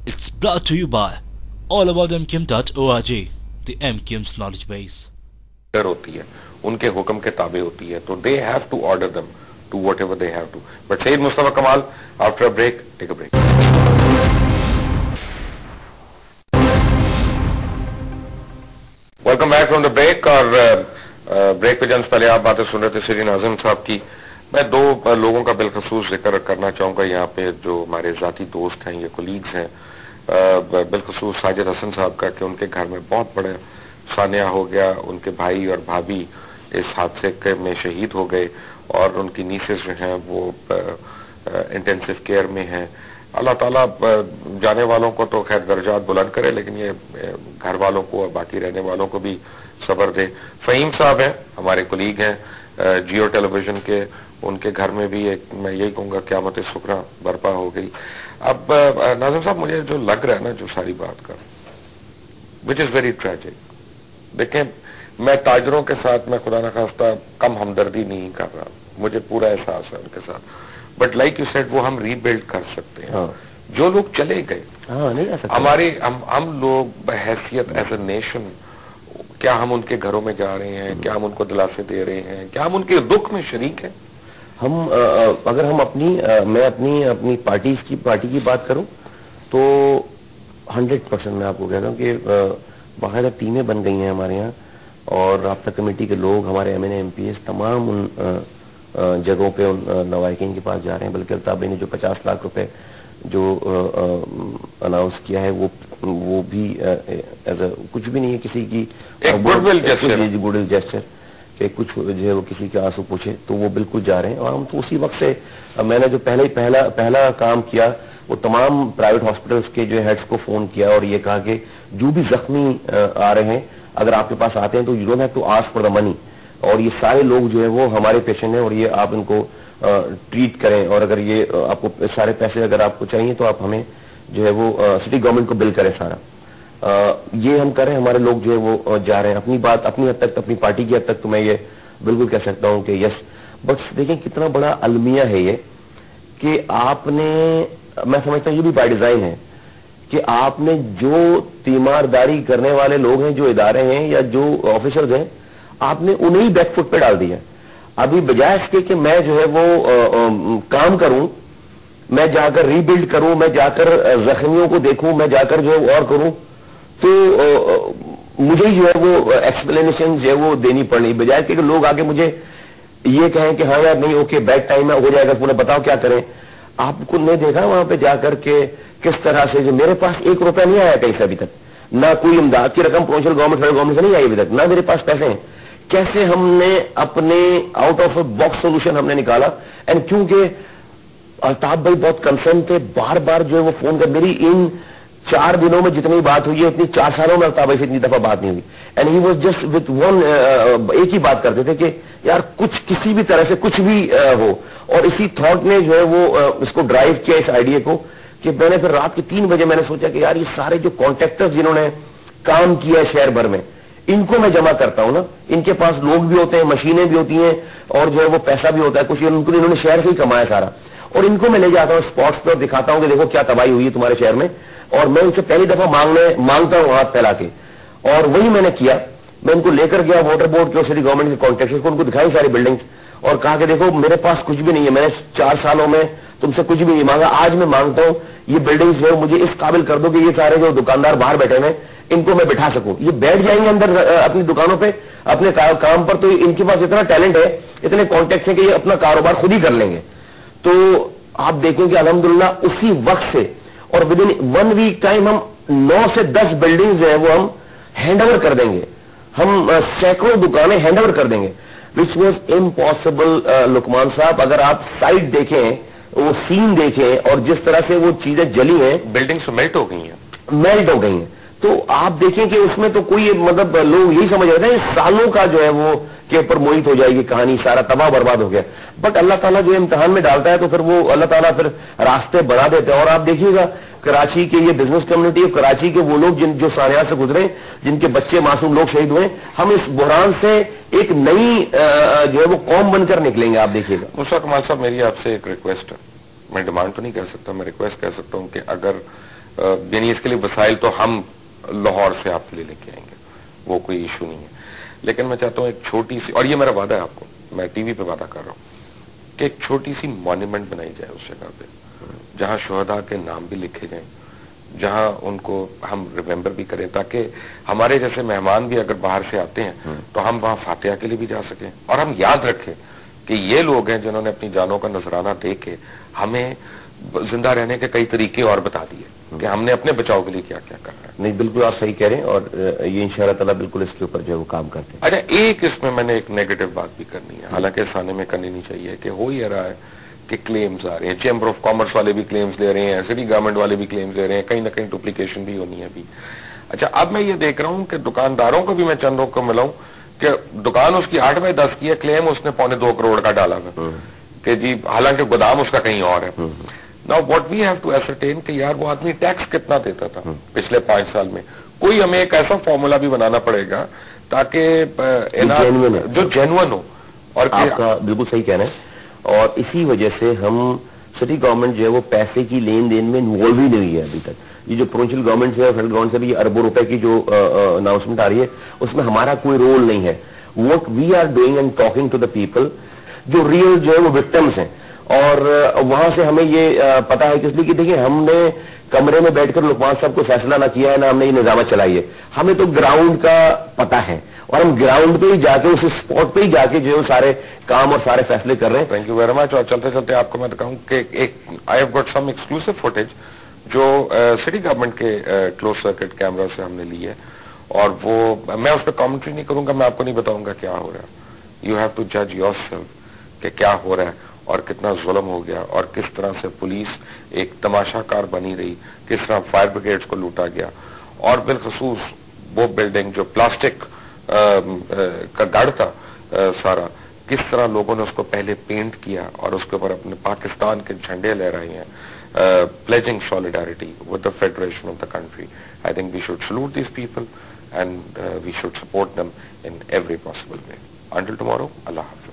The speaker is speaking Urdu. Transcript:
It's brought to you by allaboutmkim.org, the MKIM's knowledge base. ہوتی ہے ان کے حکم کے تابع ہوتی ہے تو they have to order them to whatever they have to. But Sayyid Mustafa Kamal, after a break, take a break. Welcome back from the break. اور بریک پہ جنس پہلے آپ باتیں سن رہے تھے سری ناظم صاحب کی. میں دو لوگوں کا بالخصوص ذکر کرنا چاہوں گا یہاں پہ جو ہمارے ذاتی دوست ہیں یا کولیگز ہیں, بالخصوص ساجد حسن صاحب کا کہ ان کے گھر میں بہت بڑے سانحہ ہو گیا. ان کے بھائی اور بھابھی اس حادثے میں شہید ہو گئے اور ان کی نیسز جو ہیں وہ انٹینسو کیئر میں ہیں. اللہ تعالیٰ جانے والوں کو تو خیر درجات بلند کرے, لیکن یہ گھر والوں کو اور باقی رہنے والوں کو بھی صبر دے. فہیم صاحب ہیں ہمارے کولیگ ہیں جیو ٹیلی ویژن کے, ان کے گھر میں بھی ایک میں یہی کہوں گا قیامت سکرا برپا ہو گئی. اب ناظم صاحب مجھے جو لگ رہا ہے نا جو ساری بات کا وچ از ویری ٹریجک, دیکھیں میں تاجروں کے ساتھ میں خدا نخواستہ کم ہمدردی نہیں کر رہا, مجھے پورا احساس ہے ان کے ساتھ, بٹ لائک یو سیڈ وہ ہم ری بلڈ کر سکتے ہیں. جو لوگ چلے گئے ہماری ہم لوگ بحیثیت ایز اے نیشن, کیا ہم ان کے گھروں میں جا رہے ہیں, کیا ہم ان کو دلاسے دے رہے ہیں, کیا ہم ان کے دکھ میں شریک ہیں؟ ہم اگر ہم میں اپنی پارٹی کی بات کروں تو 100% میں آپ کو کہتا ہوں کہ باقاعدہ ٹیمیں بن گئی ہیں ہمارے یہاں, اور رابطہ کمیٹی کے لوگ ہمارے M N A M P S تمام ان جگہوں پہ ان لوائقین کے پاس جا رہے ہیں. بلکہ الطاف بھائی نے جو 50 لاکھ روپے جو اناؤنس کیا ہے وہ بھی کچھ بھی نہیں ہے کسی کی گڈ ول جیسچر کہ کچھ جو ہے وہ کسی کے آنسو پوچھے, تو وہ بالکل جا رہے ہیں. اور ہم تو اسی وقت سے میں نے جو پہلا کام کیا وہ تمام پرائیویٹ ہاسپٹلس کے جو ہیڈز کو فون کیا اور یہ کہا کہ جو بھی زخمی آ رہے ہیں اگر آپ کے پاس آتے ہیں تو you don't have to ask for the money, اور یہ سارے لوگ جو ہے وہ ہمارے پیشنٹ ہیں اور یہ آپ ان کو ٹریٹ کریں, اور اگر یہ آپ کو سارے پیسے اگر آپ کو چاہیے تو آپ ہمیں جو ہے وہ سٹی گورنمنٹ کو بل کریں سارا. یہ ہم کریں, ہمارے لوگ جو ہے وہ جا رہے ہیں. اپنی بات اپنی حد تک, اپنی پارٹی کی حد تک تو میں یہ بالکل کہہ سکتا ہوں کہ یس, بٹ دیکھیں کتنا بڑا المیہ ہے یہ کہ آپ نے, میں سمجھتا ہوں یہ بھی بائی ڈیزائن ہے کہ آپ نے جو تیمارداری کرنے والے لوگ ہیں, جو ادارے ہیں یا جو آفیسرز ہیں, آپ نے انہیں بیک فٹ پہ ڈال دیا. ابھی بجائے اس کے کہ میں جو ہے وہ کام کروں, میں جا کر ری بلڈ کروں, میں جا کر زخمیوں کو دیکھوں, میں جا کر جو ہے اور کروں, تو مجھے جو ہے وہ ایکسپلینیشن جو ہے وہ دینی پڑنی, بجائے کہ لوگ آگے مجھے یہ کہیں کہ ہاں یار نہیں اوکے بیڈ ٹائم ہے ہو جائے گا, پورے بتاؤ کیا کریں. آپ کو نہیں دیکھا وہاں پہ جا کر کے کس طرح سے, جو میرے پاس 1 روپیہ نہیں آیا کہیں سے ابھی تک, نہ کوئی امداد کی رقم پروونشل گورنمنٹ فیڈرل گورنمنٹ سے نہیں آئی ابھی تک, نہ میرے پاس پیسے ہیں. کیسے ہم نے اپنے out of a box solution ہم نے نکالا. اینڈ کیونکہ الطاف بھائی بہت کنسرن تھے, بار بار جو ہے وہ فون کر, میری ان 4 دنوں میں جتنی بات ہوئی ہے اتنی 4 سالوں میں الطاف بھائی سے اتنی دفعہ بات نہیں ہوئی. And he was just with one, ایک ہی بات کرتے تھے کہ یار کچھ کسی بھی طرح سے کچھ بھی ہو, اور اسی تھاٹ نے جو ہے وہ اس کو ڈرائیو کیا اس آئیڈیا کو, کہ میں نے پھر رات کے 3 بجے میں نے سوچا کہ یار یہ سارے جو کانٹریکٹرز جنہوں نے کام کیا ہے شہر بھر میں, ان کو میں جمع کرتا ہوں نا, ان کے پاس لوگ بھی ہوتے ہیں, مشینیں بھی ہوتی ہیں, اور جو ہے وہ پیسہ بھی ہوتا ہے کچھ, انہوں نے شہر سے ہی کمایا سارا, اور ان کو میں لے جاتا ہوں اسپاٹس پہ اور دکھاتا ہوں کہ دیکھو کیا تباہی ہوئی ہے تمہارے شہر میں, اور میں ان سے پہلی دفعہ مانگتا ہوں ہاتھ پھیلا کے. اور وہی میں نے کیا, میں ان کو لے کر گیا واٹر بورڈ کے سٹی گورنمنٹ کے کانٹریکٹرز کو, ان کو دکھائی ساری بلڈنگز, اور کہا کہ دیکھو میرے پاس کچھ بھی نہیں ہے, میں نے 4 سالوں میں تم سے کچھ بھی نہیں مانگا, آج میں مانگتا ہوں یہ بلڈنگز جو ہے مجھے اس قابل کر دو کہ یہ سارے جو دکاندار باہر بیٹھے ہیں ان کو میں بٹھا سکوں, یہ بیٹھ جائیں گے اندر اپنی دکانوں پہ اپنے کام پر, تو ان کے پاس اتنا ٹیلنٹ ہے, اتنے کانٹیکٹ ہیں کہ یہ اپنا کاروبار خود ہی کر لیں گے. تو آپ دیکھیں کہ الحمدللہ اسی وقت سے اور ود ان 1 ویک ٹائم ہم 9 سے 10 بلڈنگ جو ہے وہ ہم ہینڈ اوور کر دیں گے, ہم سینکڑوں دکانیں ہینڈ اوور کر دیں گے, وچ واز امپاسبل. لقمان صاحب اگر آپ سائٹ دیکھیں, وہ سین دیکھیں, اور جس طرح سے وہ چیزیں جلی ہیں, بلڈنگز میلٹ ہو گئی ہیں, تو آپ دیکھیں کہ اس میں تو کوئی مطلب لوگ یہی سمجھ رہے ہیں سالوں کا جو ہے وہ کے اوپر موہت ہو جائے گی کہانی, سارا تباہ برباد ہو گیا. بٹ اللہ تعالیٰ جو امتحان میں ڈالتا ہے تو پھر وہ اللہ تعالیٰ پھر راستے بنا دیتے ہیں. اور آپ دیکھیے گا کراچی کے یہ بزنس کمیونٹی, کراچی کے وہ لوگ جو سانحات سے گزرے, جن کے بچے معصوم لوگ شہید ہوئے, ہم اس بحران سے ایک نئی جو ہے وہ قوم بن کر نکلیں گے. آپ دیکھیے گا. مصطفیٰ کمال صاحب میری آپ سے ایک ریکویسٹ ہے, میں ڈیمانڈ تو نہیں کہہ سکتا, میں ریکویسٹ کہہ سکتا ہوں کہ اگر یعنی اس کے لیے وسائل تو ہم لاہور سے آپ لے کے آئیں گے, وہ کوئی ایشو نہیں ہے. لیکن میں چاہتا ہوں ایک چھوٹی سی, اور یہ میرا وعدہ ہے آپ کو, میں ٹی وی پہ وعدہ کر رہا ہوں کہ ایک چھوٹی سی مانیمنٹ بنائی جائے اس جگہ پہ, جہاں شہداء کے نام بھی لکھے جائیں, جہاں ان کو ہم ریمبر بھی کریں, تاکہ ہمارے جیسے مہمان بھی اگر باہر سے آتے ہیں تو ہم وہاں فاتحہ کے لیے بھی جا سکیں, اور ہم یاد رکھیں کہ یہ لوگ ہیں جنہوں نے اپنی جانوں کا نذرانہ دے کے ہمیں زندہ رہنے کے کئی طریقے اور بتا دیے کہ ہم نے اپنے بچاؤ کے لیے کیا کیا کرنا ہے. نہیں بالکل آپ صحیح کہہ رہے ہیں, اور یہ انشاءاللہ تعالیٰ بالکل اس کے اوپر جو ہے وہ کام کرتے ہیں. اچھا, ایک اس میں نے ایک نیگیٹو بات بھی کرنی ہے, حالانکہ اس آنے میں کرنی نہیں چاہیے, کہ ہو یہ رہا ہے کہ کلیمز آ رہے ہیں, چیمبر آف کامرس والے بھی کلیمز دے رہے ہیں, سٹی گورنمنٹ والے بھی کلیمز دے رہے ہیں, کہیں نہ کہیں ڈپلیکیشن بھی ہونی ہے ابھی. اچھا, اب میں یہ دیکھ رہا ہوں کہ دکانداروں کو بھی میں چندوں کو ملا ہوں کہ دکان اس کی 8/10 کی ہے, کلیم اس نے 2.25 کروڑ کا ڈالا ہے کہ جی, حالانکہ گودام اس کا کہیں اور ہے. Now what we have to ascertain کہ یار وہ آدمی ٹیکس کتنا دیتا تھا پچھلے 5 سال میں, کوئی ہمیں ایک ایسا فارمولا بھی بنانا پڑے گا تاکہ جو جینون ہو. اور آپ کا بالکل صحیح کہنا ہے, اور اسی وجہ سے ہم سٹی گورنمنٹ جو ہے وہ پیسے کی لین دین میں انوالو ہی نہیں ہے ابھی تک. یہ جو پروونشل گورنمنٹ سے فیڈرل گورنمنٹ سے بھی اربوں روپے کی جو اناؤنسمنٹ آ رہی ہے, اس میں ہمارا کوئی رول نہیں ہے. What we are doing and talking to the people جو ریئل جو ہے وہ وکٹمس ہیں, اور وہاں سے ہمیں یہ پتا ہے کہ اس لیے کہ دیکھیں ہم نے کمرے میں بیٹھ کر لقمان صاحب کو فیصلہ نہ کیا ہے, نہ ہم نے یہ نظامت چلائی ہے, ہمیں تو گراؤنڈ کا پتا ہے, اور ہم گراؤنڈ پہ ہی جا کے اس اسپاٹ پہ ہی جا کے جو ہے سارے کام اور سارے فیصلے کر رہے ہیں. Thank you very much. اور چلتے چلتے آپ کو میں بتاؤں کہ ایک I have got some exclusive footage جو سٹی گورنمنٹ کے کلوز سرکٹ کیمرا سے ہم نے لی ہے, اور وہ میں اس پہ کامنٹری نہیں کروں گا, میں آپ کو نہیں بتاؤں گا کیا ہو رہا ہے. یو ہیو ٹو جج یور سیلف کہ کیا ہو رہا ہے اور کتنا ظلم ہو گیا, اور کس طرح سے پولیس ایک تماشا کار بنی رہی, کس طرح فائر بریگیڈز کو لوٹا گیا, اور بالخصوص وہ بلڈنگ جو پلاسٹک کا گڑھ تھا سارا, کس طرح لوگوں نے اس کو پہلے پینٹ کیا اور اس کے اوپر اپنے پاکستان کے جھنڈے لہرائے ہیں, pledging solidarity with the federation of the country. I think we should salute these people and we should support them in every possible way. Until tomorrow, Allah Hafiz.